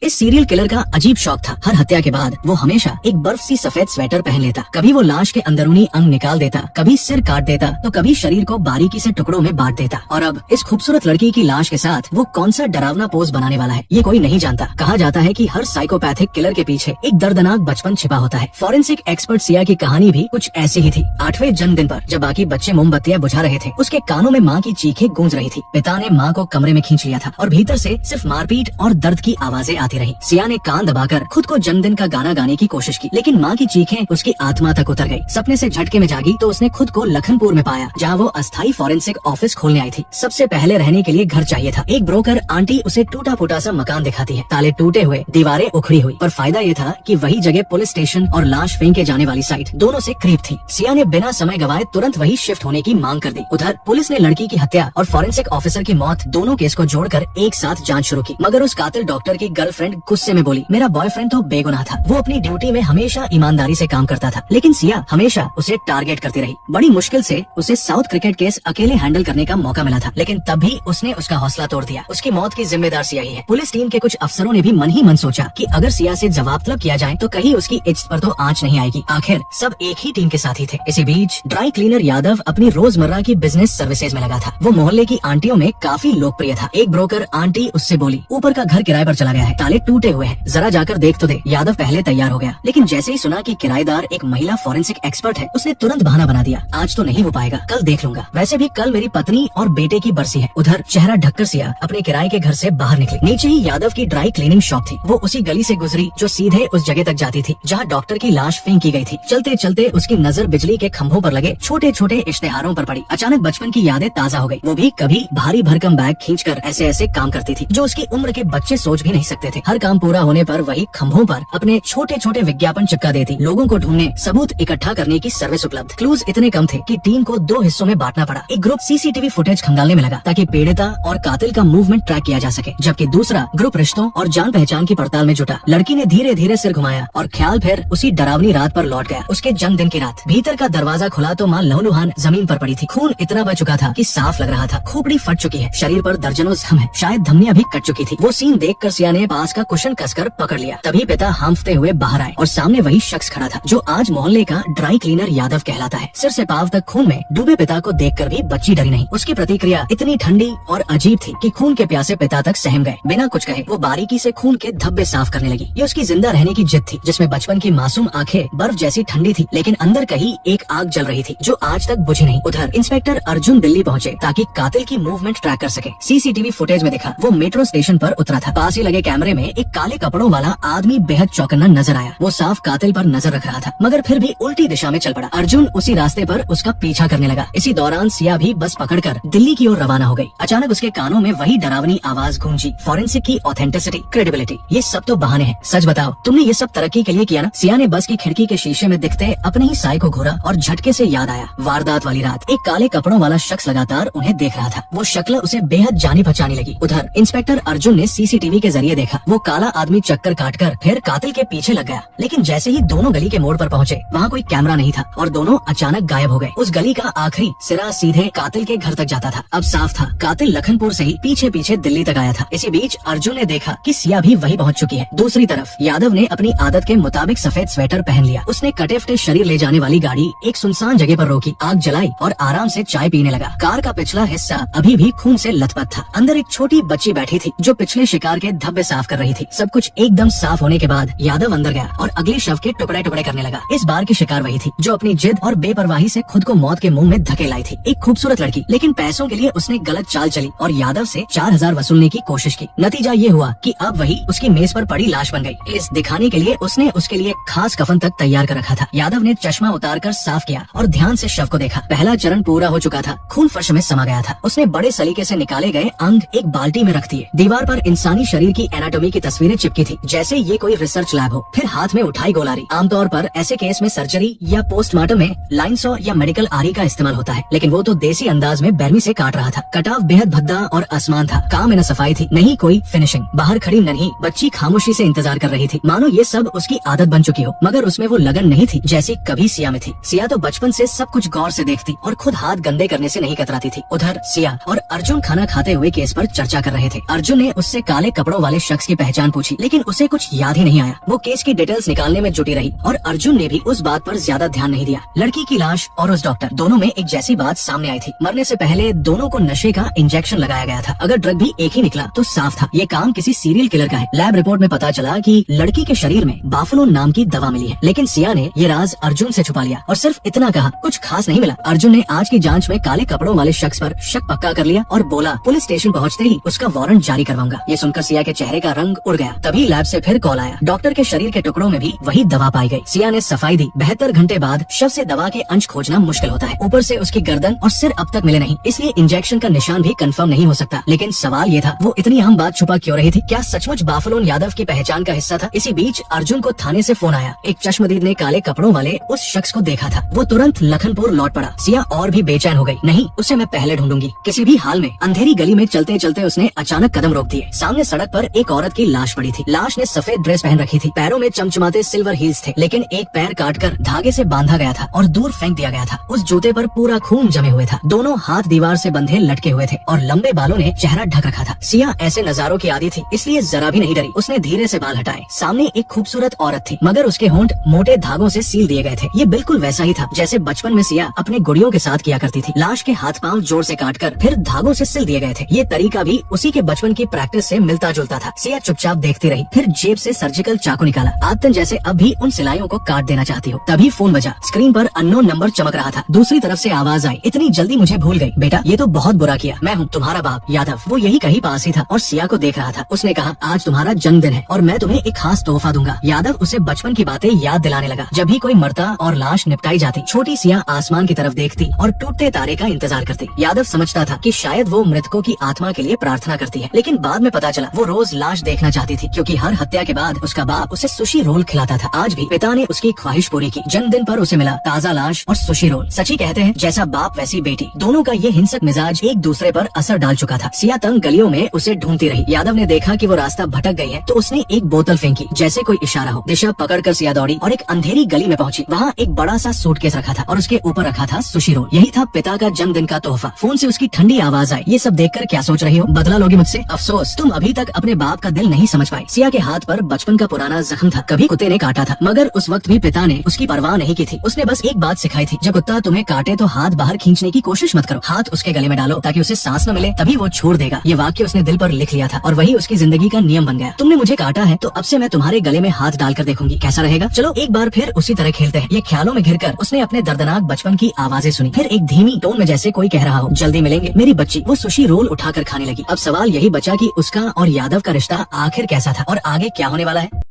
इस serial killer का अजीब शौक था। हर हत्या के बाद वो हमेशा एक बर्फ सी सफेद स्वेटर पहन लेता। कभी वो लाश के अंदरूनी अंग निकाल देता, कभी सिर काट देता, तो कभी शरीर को बारीकी से टुकड़ों में बांट देता। और अब इस खूबसूरत लड़की की लाश के साथ वो कौन सा डरावना पोज बनाने वाला है, ये कोई नहीं जानता। कहा जाता है कि हर साइकोपैथिक किलर के पीछे एक दर्दनाक बचपन छिपा होता है। फॉरेंसिक एक्सपर्ट सिया की कहानी भी कुछ ऐसी ही थी। 8वें जन्मदिन पर जब बाकी बच्चे मोमबत्तियां बुझा रहे थे, उसके कानों में माँ की चीखें गूंज रही थी। पिता ने माँ को कमरे में खींच लिया था और भीतर से सिर्फ मारपीट और दर्द की आवाजें आती रही। सिया ने कान दबाकर खुद को जन्मदिन का गाना गाने की कोशिश की, लेकिन माँ की चीखें उसकी आत्मा तक उतर गई। सपने से झटके में जागी तो उसने खुद को लखनपुर में पाया, जहाँ वो अस्थायी फॉरेंसिक ऑफिस खोलने आई थी। सबसे पहले रहने के लिए घर चाहिए था। एक ब्रोकर आंटी उसे टूटा फूटा सा मकान दिखाती है, ताले टूटे हुए, दीवारें उखड़ी हुई। पर फायदा ये था कि वही जगह पुलिस स्टेशन और लाश फेंके जाने वाली साइट दोनों से करीब थी। सिया ने बिना समय गवाए तुरंत वही शिफ्ट होने की मांग कर दी। उधर पुलिस ने लड़की की हत्या और फॉरेंसिक ऑफिसर की मौत दोनों केस को जोड़कर एक साथ जांच शुरू की। मगर उस कातिल डॉक्टर की गर्लफ्रेंड गुस्से में बोली, मेरा बॉयफ्रेंड तो बेगुनाह था, वो अपनी ड्यूटी में हमेशा ईमानदारी से काम करता था। लेकिन सिया हमेशा उसे टारगेट करती रही। बड़ी मुश्किल से उसे साउथ क्रिकेट केस अकेले हैंडल करने का मौका मिला था, लेकिन तब भी उसने उसका हौसला तोड़ दिया। उसकी मौत की जिम्मेदार सिया ही है। पुलिस टीम के कुछ अफसरों ने भी मन ही मन सोचा कि अगर सिया से जवाब तलब किया जाए तो कहीं उसकी इज्जत पर तो आंच नहीं आएगी। आखिर सब एक ही टीम के साथी थे। इसी बीच ड्राई क्लीनर यादव अपनी रोजमर्रा की बिजनेस सर्विसेज में लगा था। वो मोहल्ले की आंटियों में काफी लोकप्रिय था। एक ब्रोकर आंटी उससे बोली, ऊपर का घर किराए पर चला गया है, ताले टूटे हुए हैं, जरा जाकर देख तो दे। यादव पहले तैयार हो गया, लेकिन जैसे ही सुना कि किराएदार एक महिला फॉरेंसिक एक्सपर्ट है, उसने तुरंत बहाना बना दिया, आज तो नहीं हो पाएगा, कल देख लूंगा। वैसे भी कल मेरी पत्नी और बेटे की बरसी है। उधर चेहरा ढककर सिया अपने किराए के घर से बाहर निकली। नीचे ही यादव की ड्राई क्लीनिंग शॉप थी। वो उसी गली से गुजरी जो सीधे उस जगह तक जाती थी जहाँ डॉक्टर की लाश फेंकी गई थी। चलते चलते उसकी नजर बिजली के खंभों पर लगे छोटे छोटे इश्तेहारों पर पड़ी। अचानक बचपन की यादें ताजा हो गई। वो भी कभी भारी भरकम बैग खींचकर ऐसे ऐसे काम करती थी जो उसकी उम्र के बच्चे सोच भी नहीं सकते थे। हर काम पूरा होने पर वही खंभों पर अपने छोटे छोटे विज्ञापन चिपका देती। लोगों को ढूंढने, सबूत इकट्ठा करने की सर्विस उपलब्ध। क्लूज इतने कम थे कि टीम को 2 हिस्सों में बांटना पड़ा। एक ग्रुप सीसीटीवी फुटेज खंगालने में लगा ताकि पीड़िता और कातिल का मूवमेंट ट्रैक किया जा सके, जबकि दूसरा ग्रुप रिश्तों और जान पहचान की पड़ताल में जुटा। लड़की ने धीरे धीरे सिर घुमाया और ख्याल फिर उसी डरावनी रात पर लौट गया। उसके जन्मदिन की रात। भीतर का दरवाजा खुला तो माँ लहूलुहान जमीन पर पड़ी थी। खून इतना बह चुका था कि साफ लग रहा था। खोपड़ी फट चुकी है, शरीर पर दर्जनों जख्म है, शायद धमनियां भी कट चुकी थी। वो सीन देखकर सिया ने पास का कुशन कसकर पकड़ लिया। तभी पिता हांफते हुए बाहर आए और सामने वही शख्स खड़ा था जो आज मोहल्ले का ड्राई क्लीनर यादव कहलाता है। सिर से पांव तक खून में डूबे पिता को देखकर भी बच्ची डरी नहीं। उसकी प्रतिक्रिया इतनी ठंडी और अजीब थी कि खून के प्यासे पिता तक सहम गए। बिना कुछ कहे वो बारीकी से खून के धब्बे साफ करने लगी। ये उसकी जिंदा रहने की जिद थी, जिसमें बचपन की मासूम आंखें बर्फ जैसी ठंडी थी, लेकिन अंदर कहीं एक आग जल रही थी जो आज तक बुझी नहीं। उधर इंस्पेक्टर अर्जुन दिल्ली पहुंचे ताकि कातिल की मूवमेंट ट्रैक कर सके। सीसीटीवी फुटेज में देखा वो मेट्रो स्टेशन पर उतरा था। पास ही लगे कैमरे में एक काले कपड़ों वाला आदमी बेहद चौकन्ना नजर आया। वो साफ कातिल पर नजर रख रहा था, मगर फिर भी उल्टी दिशा में चल पड़ा। अर्जुन उसी रास्ते पर उसका पीछा करने लगा। इसी दौरान सिया भी बस पकड़कर दिल्ली की ओर रवाना हो गई। अचानक उसके कानों में वही डरावनी आवाज गूंजी, फॉरेंसिक की ऑथेंटिसिटी, क्रेडिबिलिटी, ये सब तो बहाने हैं। सच बताओ, तुमने ये सब तरक्की के लिए किया ना? सिया ने बस की खिड़की के शीशे में दिखते अपने ही साय को घूरा और झटके से याद आया वारदात वाली रात। एक काले कपड़ों वाला शख्स लगातार उन्हें देख रहा था। वो शक्ल उसे बेहद जानी पहचानी लगी। उधर इंस्पेक्टर अर्जुन ने सीसीटीवी के जरिए देखा वो काला आदमी चक्कर काटकर फिर कातिल के पीछे लग गया। लेकिन जैसे ही दोनों गली के मोड़ पर पहुंचे, वहाँ कोई कैमरा नहीं था और दोनों अचानक गायब हो गए। उस गली का आखिरी सिरा सीधे कातिल के घर तक जाता था। अब साफ था कातिल लखनपुर से ही पीछे पीछे दिल्ली तक आया था। इसी बीच अर्जुन ने देखा कि सिया भी वही पहुंच चुकी है। दूसरी तरफ यादव ने अपनी आदत के मुताबिक सफेद स्वेटर पहन लिया। उसने कटे फटे शरीर ले जाने वाली गाड़ी एक सुनसान जगह पर रोकी, आग जलाई और आराम से चाय पीने लगा। कार का पिछला हिस्सा अभी भी खून से लथपथ था। अंदर एक छोटी बच्ची बैठी थी जो पिछले शिकार के धब्बे साफ कर रही थी। सब कुछ एकदम साफ होने के बाद यादव अंदर गया और अगले शव के टुकड़े टुकड़े करने लगा। इस बार की शिकार वही थी जो अपनी जिद और बेपरवाही से खुद को मौत के मुंह में धकेलाई थी। एक खूबसूरत लड़की, लेकिन पैसों के लिए उसने गलत चाल चली और यादव से 4000 वसूलने की कोशिश की। नतीजा ये हुआ कि अब वही उसकी मेज पर पड़ी लाश बन गई। इस दिखाने के लिए उसने उसके लिए खास कफन तक तैयार कर रखा था। यादव ने चश्मा उतारकर साफ किया और ध्यान से शव को देखा। पहला चरण पूरा हो चुका था, खून फर्श में समा गया था। उसने बड़े सलीके से निकाले गए अंग एक बाल्टी में रख दिए। दीवार पर इंसानी शरीर की एनाटॉमी की तस्वीरें चिपकी थी, जैसे ये कोई रिसर्च लैब हो। फिर हाथ में उठाई गोलारी। आमतौर पर ऐसे केस में सर्जरी या पोस्टमार्टम में लाइन सॉ या मेडिकल आरी का इस्तेमाल होता है, लेकिन वो तो देसी अंदाज में बैरमी से काट रहा था। कटाव बेहद भद्दा और आसमान था। काम में न सफाई थी, नहीं कोई फिनिशिंग। बाहर खड़ी नन्ही बच्ची खामोशी से इंतजार कर रही थी, मानो ये सब उसकी आदत बन चुकी हो। मगर उसमें वो लगन नहीं थी जैसी कभी सिया में थी। सिया तो बचपन से सब कुछ गौर से देखती और खुद हाथ गंदे करने से नहीं कतराती थी। उधर सिया और अर्जुन खाना खाते हुए केस पर चर्चा कर रहे थे। अर्जुन ने उससे काले कपड़ों वाले शख्स के उसकी पहचान पूछी, लेकिन उसे कुछ याद ही नहीं आया। वो केस की डिटेल्स निकालने में जुटी रही और अर्जुन ने भी उस बात पर ज्यादा ध्यान नहीं दिया। लड़की की लाश और उस डॉक्टर दोनों में एक जैसी बात सामने आई थी। मरने से पहले दोनों को नशे का इंजेक्शन लगाया गया था। अगर ड्रग भी एक ही निकला तो साफ था ये काम किसी सीरियल किलर का है। लैब रिपोर्ट में पता चला कि लड़की के शरीर में बाफलो नाम की दवा मिली है, लेकिन सिया ने ये राज अर्जुन से छुपा लिया और सिर्फ इतना कहा, कुछ खास नहीं मिला। अर्जुन ने आज की जांच में काले कपड़ों वाले शख्स पर शक पक्का कर लिया और बोला पुलिस स्टेशन पहुंचते ही उसका वारंट जारी करवाऊंगा। ये सुनकर सिया के चेहरे का रंग उड़ गया। तभी लैब से फिर कॉल आया। डॉक्टर के शरीर के टुकड़ों में भी वही दवा पाई गई। सिया ने सफाई दी। 72 घंटे बाद शव से दवा के अंश खोजना मुश्किल होता है। ऊपर से उसकी गर्दन और सिर अब तक मिले नहीं, इसलिए इंजेक्शन का निशान भी कंफर्म नहीं हो सकता। लेकिन सवाल ये था, वो इतनी अहम बात छुपा क्यों रही थी? क्या सचमुच बाफलोन यादव की पहचान का हिस्सा था? इसी बीच अर्जुन को थाने से फोन आया। एक चश्मदीद ने काले कपड़ों वाले उस शख्स को देखा था। वो तुरंत लखनपुर लौट पड़ा। सिया और भी बेचैन हो गई। नहीं, उसे मैं पहले ढूंढूंगी किसी भी हाल में। अंधेरी गली में चलते चलते उसने अचानक कदम रोक दिए। सामने सड़क पर एक औरत की लाश पड़ी थी। लाश ने सफेद ड्रेस पहन रखी थी। पैरों में चमचमाते सिल्वर हील्स थे, लेकिन एक पैर काटकर धागे से बांधा गया था और दूर फेंक दिया गया था। उस जूते पर पूरा खून जमे हुए था। दोनों हाथ दीवार से बंधे लटके हुए थे और लंबे बालों ने चेहरा ढक रखा था। सिया ऐसे नजारों की आदी थी, इसलिए जरा भी नहीं डरी। उसने धीरे से बाल हटाए। सामने एक खूबसूरत औरत थी, मगर उसके होंठ मोटे धागों से सील दिए गए थे। ये बिल्कुल वैसा ही था जैसे बचपन में सिया अपने गुड़ियों के साथ किया करती थी। लाश के हाथ पांव जोर से काटकर फिर धागों से सिल दिए गए थे। ये तरीका भी उसी के बचपन की प्रैक्टिस से मिलता जुलता था। सिया चुपचाप देखती रही, फिर जेब से सर्जिकल चाकू निकाला। आदतन जैसे अब भी उन सिलाइयों को काट देना चाहती हो। तभी फोन बजा। स्क्रीन पर अननोन नंबर चमक रहा था। दूसरी तरफ से आवाज आई, इतनी जल्दी मुझे भूल गई? बेटा, ये तो बहुत बुरा किया। मैं हूँ तुम्हारा बाप यादव। वो यही कहीं पास ही था और सिया को देख रहा था। उसने कहा, आज तुम्हारा जन्मदिन है और मैं तुम्हें एक खास तोहफा दूंगा। यादव उसे बचपन की बातें याद दिलाने लगा। जब भी कोई मरता और लाश निपटाई जाती, छोटी सिया आसमान की तरफ देखती और टूटते तारे का इंतजार करती। यादव समझता था कि शायद वो मृतकों की आत्मा के लिए प्रार्थना करती है, लेकिन बाद में पता चला वो रोज लाश देखना चाहती थी, क्योंकि हर हत्या के बाद उसका बाप उसे सुशी रोल खिलाता था। आज भी पिता ने उसकी ख्वाहिश पूरी की। जन्मदिन पर उसे मिला ताजा लाश और सुशी रोल। सची कहते हैं, जैसा बाप वैसी बेटी। दोनों का ये हिंसक मिजाज एक दूसरे पर असर डाल चुका था। सिया तंग गलियों में उसे ढूंढती रही। यादव ने देखा कि वो रास्ता भटक गई है, तो उसने एक बोतल फेंकी, जैसे कोई इशारा हो। दिशा पकड़कर सिया दौड़ी और एक अंधेरी गली में पहुंची। वहाँ एक बड़ा सा सूटकेस रखा था और उसके ऊपर रखा था सुशी रोल। यही था पिता का जन्मदिन का तोहफा। फोन से उसकी ठंडी आवाज आई, ये सब देखकर क्या सोच रही हो? बदला लोगी मुझसे? अफसोस, तुम अभी तक अपने बाप का दिल नहीं समझ पाई। सिया के हाथ पर बचपन का पुराना जख्म था। कभी कुत्ते ने काटा था, मगर उस वक्त भी पिता ने उसकी परवाह नहीं की थी। उसने बस एक बात सिखाई थी, जब कुत्ता तुम्हें काटे तो हाथ बाहर खींचने की कोशिश मत करो। हाथ उसके गले में डालो ताकि उसे सांस न मिले, तभी वो छोड़ देगा। ये वाक्य उसने दिल पर लिख लिया था और वही उसकी जिंदगी का नियम बन गया। तुमने मुझे काटा है तो अब से मैं तुम्हारे गले में हाथ डालकर देखूंगी, कैसा रहेगा? चलो एक बार फिर उसी तरह खेलते हैं। ये ख्यालों में घिरकर उसने अपने दर्दनाक बचपन की आवाजें सुनी। फिर एक धीमी टोन में जैसे कोई कह रहा हो, जल्दी मिलेंगे मेरी बच्ची। वो सुशी रोल उठाकर खाने लगी। अब सवाल यही बचा कि उसका और यादव का रिश्ता आखिर कैसा था और आगे क्या होने वाला है।